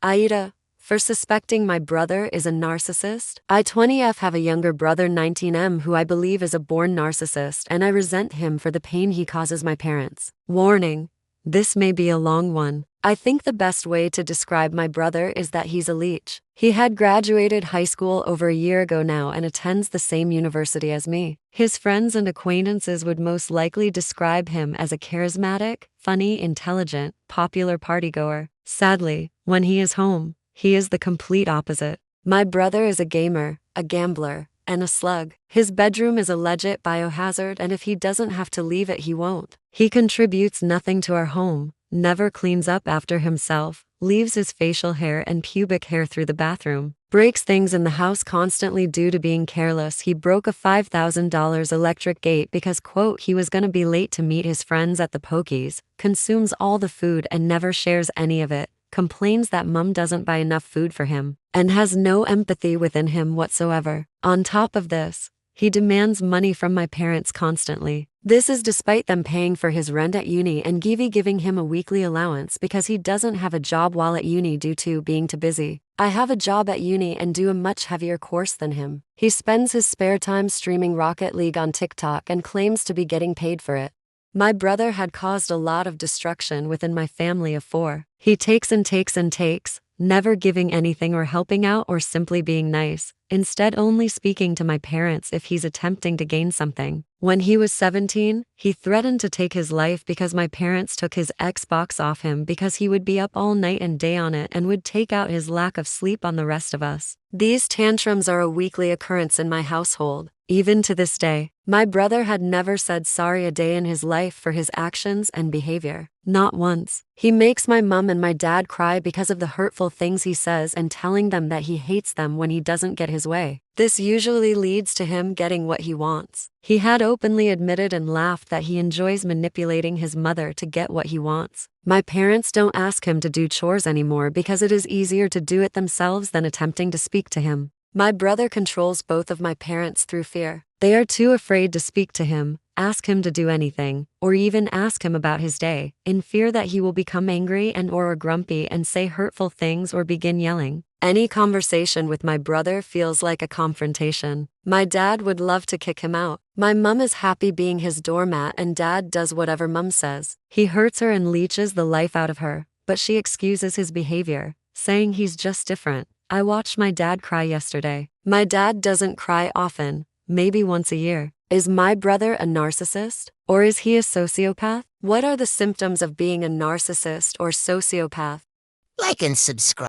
AITA, for suspecting my brother is a narcissist. I 20F have a younger brother 19M who I believe is a born narcissist, and I resent him for the pain he causes my parents. Warning: this may be a long one. I think the best way to describe my brother is that he's a leech. He had graduated high school over a year ago now and attends the same university as me. His friends and acquaintances would most likely describe him as a charismatic, funny, intelligent, popular partygoer. Sadly, when he is home, he is the complete opposite. My brother is a gamer, a gambler, and a slug. His bedroom is a legit biohazard, and if he doesn't have to leave it, he won't. He contributes nothing to our home, never cleans up after himself, leaves his facial hair and pubic hair through the bathroom, breaks things in the house constantly due to being careless. He broke a $5,000 electric gate because, quote, he was gonna be late to meet his friends at the Pokies, consumes all the food and never shares any of it, complains that mom doesn't buy enough food for him, and has no empathy within him whatsoever. On top of this, he demands money from my parents constantly. This is despite them paying for his rent at uni and giving him a weekly allowance because he doesn't have a job while at uni due to being too busy. I have a job at uni and do a much heavier course than him. He spends his spare time streaming Rocket League on TikTok and claims to be getting paid for it. My brother had caused a lot of destruction within my family of 4. He takes and takes and takes, never giving anything or helping out or simply being nice, instead only speaking to my parents if he's attempting to gain something. When he was 17, he threatened to take his life because my parents took his Xbox off him because he would be up all night and day on it and would take out his lack of sleep on the rest of us. These tantrums are a weekly occurrence in my household. Even to this day, my brother had never said sorry a day in his life for his actions and behavior. Not once. He makes my mom and my dad cry because of the hurtful things he says and telling them that he hates them when he doesn't get his way. This usually leads to him getting what he wants. He had openly admitted and laughed that he enjoys manipulating his mother to get what he wants. My parents don't ask him to do chores anymore because it is easier to do it themselves than attempting to speak to him. My brother controls both of my parents through fear. They are too afraid to speak to him, ask him to do anything, or even ask him about his day, in fear that he will become angry and/or grumpy and say hurtful things or begin yelling. Any conversation with my brother feels like a confrontation. My dad would love to kick him out. My mom is happy being his doormat and dad does whatever mom says. He hurts her and leeches the life out of her, but she excuses his behavior, saying he's just different. I watched my dad cry yesterday. My dad doesn't cry often, maybe once a year. Is my brother a narcissist? Or is he a sociopath? What are the symptoms of being a narcissist or sociopath? Like and subscribe.